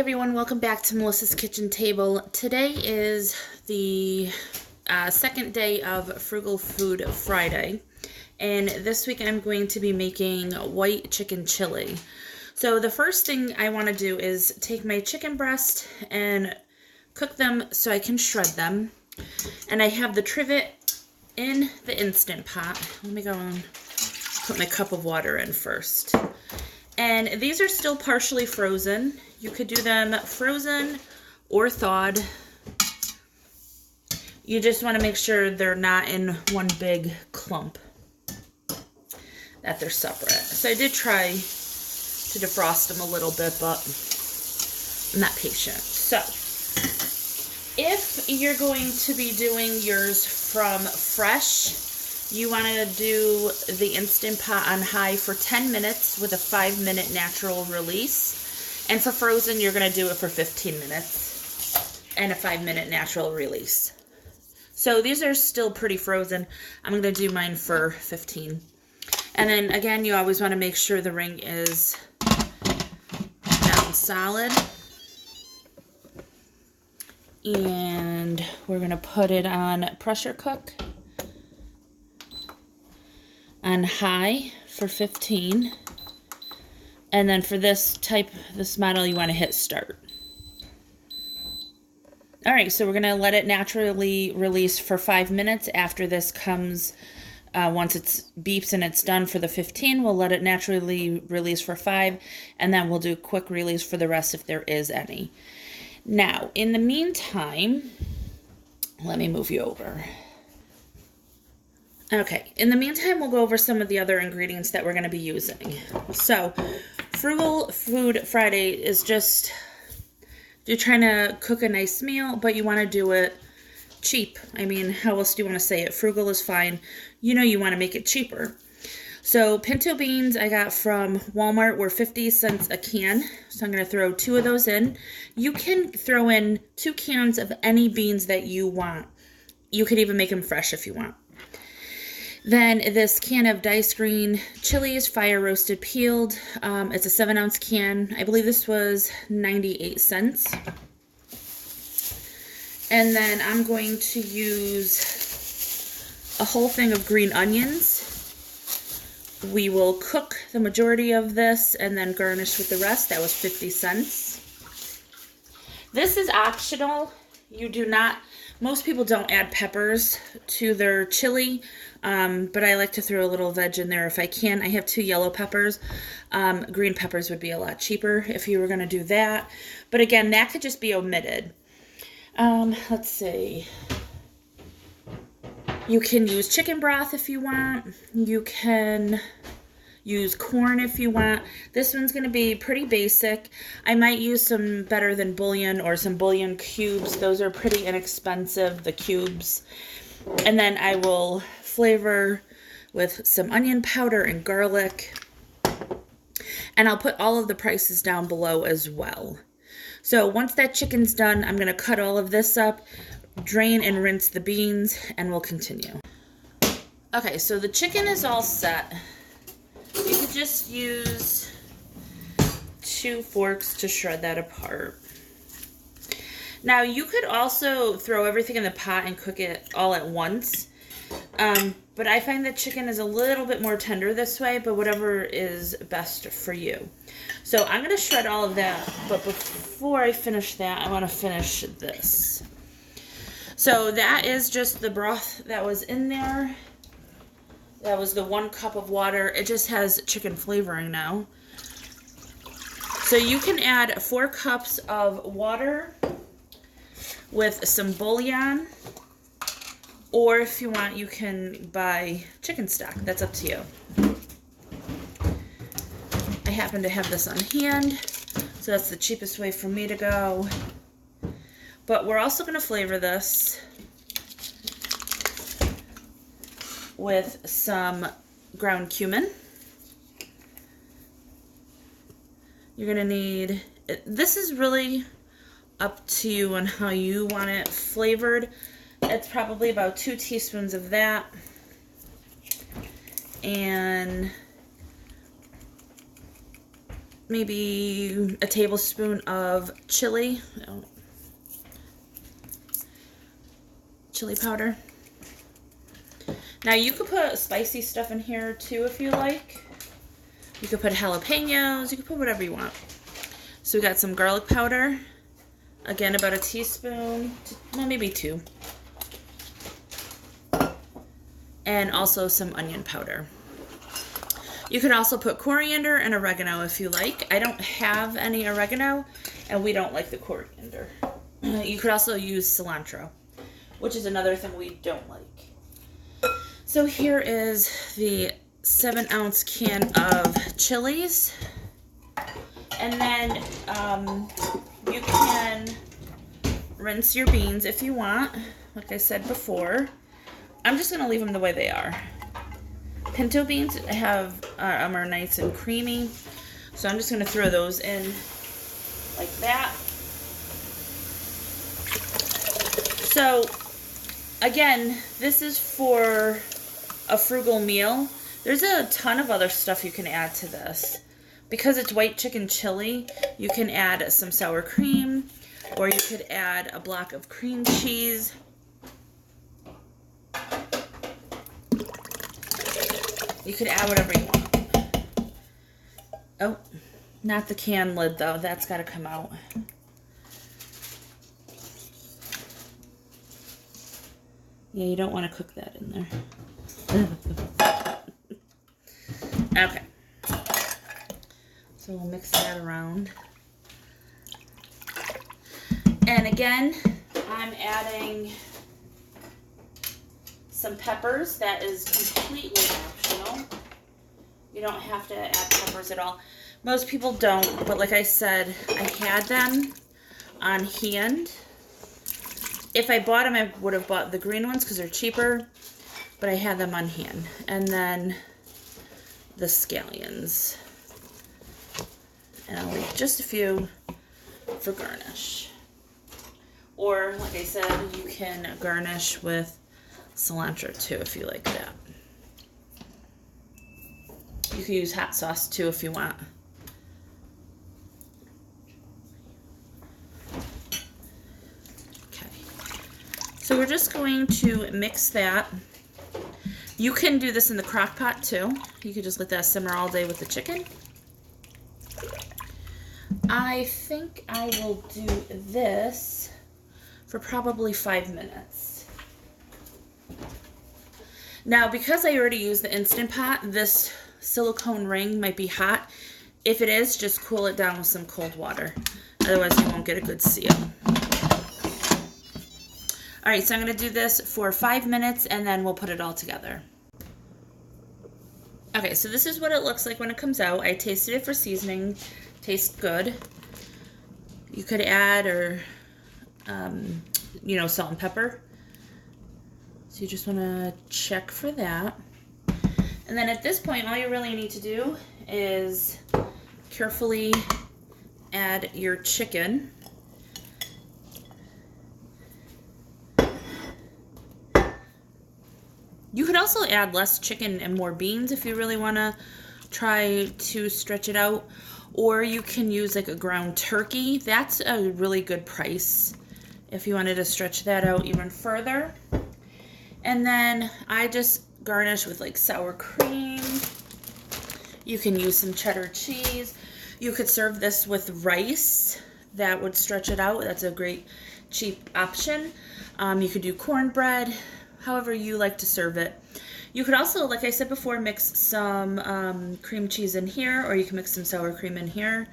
everyone, welcome back to Melissa's Kitchen Table. Today is the second day of Frugal Food Friday, and this week I'm going to be making white chicken chili. So the first thing I want to do is take my chicken breast and cook them so I can shred them. And I have the trivet in the Instant Pot. Let me go and put my cup of water in first. And these are still partially frozen. You could do them frozen or thawed. You just want to make sure they're not in one big clump, that they're separate. So I did try to defrost them a little bit, but I'm not patient. So if you're going to be doing yours from fresh, you want to do the Instant Pot on high for 10 minutes with a 5-minute natural release. And for frozen, you're going to do it for 15 minutes and a 5-minute natural release. So these are still pretty frozen. I'm going to do mine for 15. And then again, you always want to make sure the ring is down solid. And we're going to put it on pressure cook on high for 15. And then for this model, you want to hit start. All right, so we're going to let it naturally release for 5 minutes. After this comes, once it beeps and it's done for the 15, we'll let it naturally release for 5, and then we'll do quick release for the rest if there is any. Now, in the meantime, let me move you over. Okay, in the meantime, we'll go over some of the other ingredients that we're going to be using. So, Frugal Food Friday is just, you're trying to cook a nice meal, but you want to do it cheap. I mean, how else do you want to say it? Frugal is fine. You know you want to make it cheaper. So, pinto beans I got from Walmart were 50 cents a can. So, I'm going to throw 2 of those in. You can throw in 2 cans of any beans that you want. You could even make them fresh if you want. Then this can of diced green chilies, fire roasted peeled. It's a 7-ounce can. I believe this was 98 cents. And then I'm going to use a whole thing of green onions. We will cook the majority of this and then garnish with the rest. That was 50 cents. This is optional. You do not, most people don't add peppers to their chili. But I like to throw a little veg in there if I can. I have 2 yellow peppers. Green peppers would be a lot cheaper if you were going to do that. But again, that could just be omitted. Let's see. You can use chicken broth if you want. You can use corn if you want. This one's going to be pretty basic. I might use some Better Than bouillon or some bouillon cubes. Those are pretty inexpensive, the cubes. And then I will flavor with some onion powder and garlic. And I'll put all of the prices down below as well. So once that chicken's done, I'm going to cut all of this up, drain and rinse the beans, and we'll continue. Okay, so the chicken is all set. You could just use 2 forks to shred that apart. Now, you could also throw everything in the pot and cook it all at once. But I find that chicken is a little bit more tender this way, but whatever is best for you. So I'm going to shred all of that, but before I finish that, I want to finish this. So that is just the broth that was in there. That was the 1 cup of water. It just has chicken flavoring now. So you can add 4 cups of water with some bouillon, or if you want, you can buy chicken stock. That's up to you. I happen to have this on hand, so that's the cheapest way for me to go. But we're also going to flavor this with some ground cumin. You're going to need, this is really up to you on how you want it flavored. It's probably about 2 teaspoons of that. And maybe a tablespoon of chili powder. Now you could put spicy stuff in here too if you like. You could put jalapenos, you could put whatever you want. So we got some garlic powder, again about a teaspoon, well maybe 2. And also some onion powder. You could also put coriander and oregano if you like. I don't have any oregano and we don't like the coriander. You could also use cilantro, which is another thing we don't like. So here is the 7-ounce can of chilies. And then you can rinse your beans if you want, like I said before. I'm just going to leave them the way they are. Pinto beans are nice and creamy, so I'm just going to throw those in like that. So again, this is for a frugal meal. There's a ton of other stuff you can add to this. Because it's white chicken chili, you can add some sour cream, or you could add a block of cream cheese. You could add whatever you want. Oh, not the can lid though. That's got to come out. Yeah, you don't want to cook that in there. Okay. So we'll mix that around. And again, I'm adding some peppers. That is completely optional. You don't have to add peppers at all. Most people don't, but like I said, I had them on hand. If I bought them, I would have bought the green ones because they're cheaper, but I had them on hand. And then the scallions. And I'll leave just a few for garnish. Or, like I said, you can garnish with cilantro too if you like that. You can use hot sauce too if you want. Okay. So we're just going to mix that. You can do this in the crock pot too. You could just let that simmer all day with the chicken. I think I will do this for probably 5 minutes. Now, because I already used the Instant Pot, this silicone ring might be hot. If it is, just cool it down with some cold water. Otherwise, you won't get a good seal. All right, so I'm going to do this for 5 minutes, and then we'll put it all together. Okay, so this is what it looks like when it comes out. I tasted it for seasoning. Tastes good. You could add salt and pepper. So you just want to check for that. And then at this point, all you really need to do is carefully add your chicken. You could also add less chicken and more beans if you really want to try to stretch it out. Or you can use like a ground turkey. That's a really good price if you wanted to stretch that out even further. And then I just garnish with like sour cream. You can use some cheddar cheese. You could serve this with rice. That would stretch it out. That's a great cheap option. You could do cornbread, however you like to serve it. You could also, like I said before, mix some cream cheese in here, or you can mix some sour cream in here.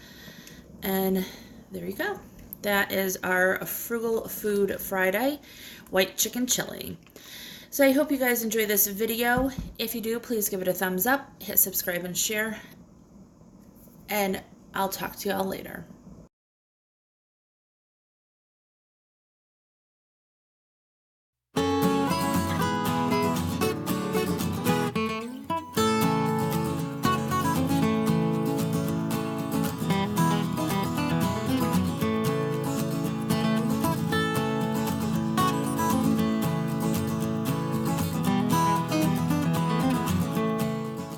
And there you go. That is our Frugal Food Friday white chicken chili. So I hope you guys enjoy this video. If you do, please give it a thumbs up, hit subscribe and share, and I'll talk to y'all later.